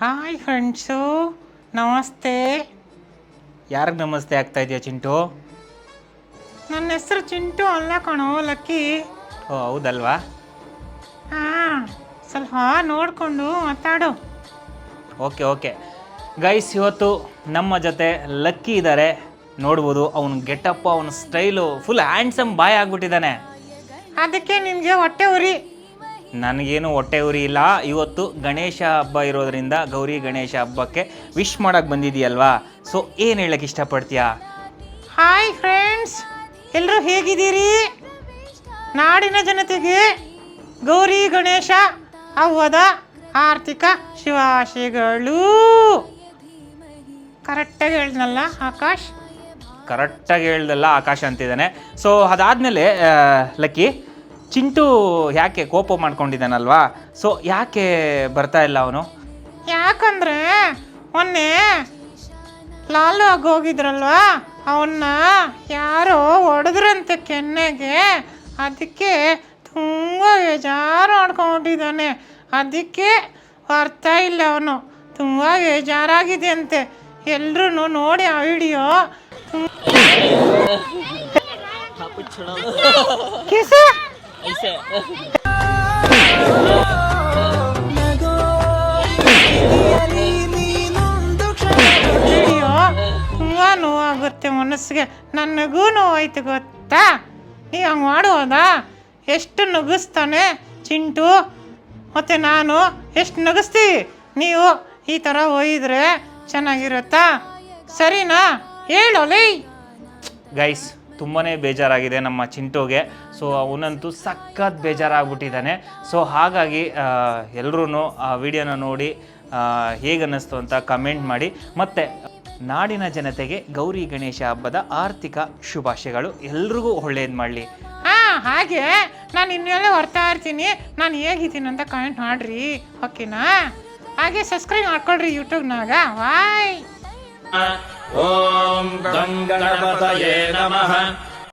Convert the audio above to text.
Hi friends, ನಮಸ್ತೆ. ಯಾರಿಗೆ ನಮಸ್ತೆ ಆಗ್ತಾ ಇದೆಯಾ ಚಿಂಟು? ನನ್ನ ಹೆಸರು ಚಿಂಟು ಅಲ್ಲ ಕಣೋ, ಲಕ್ಕಿ. ಓ ಹೌದಲ್ವಾ? ಹಾಂ, ಸ್ವಲ್ಪ ನೋಡಿಕೊಂಡು ಮಾತಾಡು. ಓಕೆ ಗೈಸ್, ಇವತ್ತು ನಮ್ಮ ಜೊತೆ ಲಕ್ಕಿ ಇದ್ದಾರೆ. ನೋಡ್ಬೋದು ಅವನ ಗೆಟಪ್ಪು, ಅವನ ಸ್ಟೈಲು ಫುಲ್ ಹ್ಯಾಂಡ್ಸಮ್ ಬಾಯ್ ಆಗಿಬಿಟ್ಟಿದ್ದಾನೆ. ಅದಕ್ಕೆ ನಿಮಗೆ ಹೊಟ್ಟೆ ಉರಿ? ನನಗೇನು ಹೊಟ್ಟೆ ಉರಿ ಇಲ್ಲ. ಇವತ್ತು ಗಣೇಶ ಹಬ್ಬ ಇರೋದ್ರಿಂದ ಗೌರಿ ಗಣೇಶ ಹಬ್ಬಕ್ಕೆ ವಿಶ್ ಮಾಡೋಕ್ಕೆ ಬಂದಿದೆಯಲ್ವಾ, ಸೊ ಏನು ಹೇಳಕ್ಕೆ ಇಷ್ಟಪಡ್ತೀಯಾ? ಹಾಯ್ ಫ್ರೆಂಡ್ಸ್, ಎಲ್ಲರೂ ಹೇಗಿದ್ದೀರಿ? ನಾಡಿನ ಜನತೆಗೆ ಗೌರಿ ಗಣೇಶ ಹಬ್ಬದ ಆರ್ಥಿಕ ಶುಭಾಶಯಗಳು. ಕರೆಕ್ಟಾಗಿ ಹೇಳ್ದಲ್ಲ ಆಕಾಶ್? ಕರೆಕ್ಟಾಗಿ ಹೇಳ್ದಲ್ಲ ಆಕಾಶ ಅಂತಿದ್ದಾನೆ. ಸೊ ಅದಾದಮೇಲೆ ಲಕ್ಕಿ, ಚಿಂಟು ಯಾಕೆ ಕೋಪ ಮಾಡ್ಕೊಂಡಿದ್ದಾನಲ್ವಾ, ಸೊ ಯಾಕೆ ಬರ್ತಾ ಇಲ್ಲ ಅವನು? ಯಾಕಂದರೆ ಮೊನ್ನೆ ಲಾಲು ಆಗಿ ಹೋಗಿದ್ರಲ್ವಾ, ಅವನ್ನ ಯಾರೋ ಹೊಡೆದ್ರಂತೆ ಕೆನ್ನೆಗೆ. ಅದಕ್ಕೆ ತುಂಬ ಬೇಜಾರು ಮಾಡ್ಕೊಂಡಿದ್ದಾನೆ. ಅದಕ್ಕೆ ಬರ್ತಾ ಇಲ್ಲ ಅವನು. ತುಂಬ ಬೇಜಾರಾಗಿದೆ ಅಂತೆ. ಎಲ್ಲರೂ ನೋಡಿ ಆ ವಿಡಿಯೋ. ವಿಡಿಯೋ ತುಂಬ ನೋವಾಗುತ್ತೆ ಮನಸ್ಸಿಗೆ. ನನಗೂ ನೋವಾಯ್ತು ಗೊತ್ತಾ. ನೀವು ಹಂಗೆ ಮಾಡುವುದಾ? ಎಷ್ಟು ನಗಿಸ್ತಾನೆ ಚಿಂಟು ಮತ್ತು ನಾನು ಎಷ್ಟು ನಗಿಸ್ತೀವಿ. ನೀವು ಈ ಥರ ಒಯ್ದರೆ ಚೆನ್ನಾಗಿರುತ್ತಾ? ಸರಿನಾ? ಹೇಳೋಲೇ. ಗೈಸ್, ತುಂಬಾ ಬೇಜಾರಾಗಿದೆ ನಮ್ಮ ಚಿಂಟುಗೆ. ಸೊ ಅವನಂತೂ ಸಖತ್ ಬೇಜಾರಾಗ್ಬಿಟ್ಟಿದ್ದಾನೆ. ಸೊ ಹಾಗಾಗಿ ಎಲ್ಲರೂ ಆ ವಿಡಿಯೋನ ನೋಡಿ ಹೇಗನ್ನಿಸ್ತು ಅಂತ ಕಮೆಂಟ್ ಮಾಡಿ. ಮತ್ತು ನಾಡಿನ ಜನತೆಗೆ ಗೌರಿ ಗಣೇಶ ಹಬ್ಬದ ಆರ್ಥಿಕ ಶುಭಾಶಯಗಳು. ಎಲ್ರಿಗೂ ಒಳ್ಳೇದು ಮಾಡಲಿ. ಹಾಗೆ ನಾನು ಇನ್ನೆಲ್ಲ ಬರ್ತಾ ಇರ್ತೀನಿ. ನಾನು ಹೇಗಿದ್ದೀನಿ ಅಂತ ಕಮೆಂಟ್ ಮಾಡಿರಿ, ಓಕೆನಾ? ಹಾಗೆ ಸಬ್ಸ್ಕ್ರೈಬ್ ಮಾಡ್ಕೊಳ್ರಿ ಯೂಟ್ಯೂಬ್ನಾಗ. ಬಾಯ್. ಓಂ ಗಂ ಗಣಪತಯೇ ನಮಃ.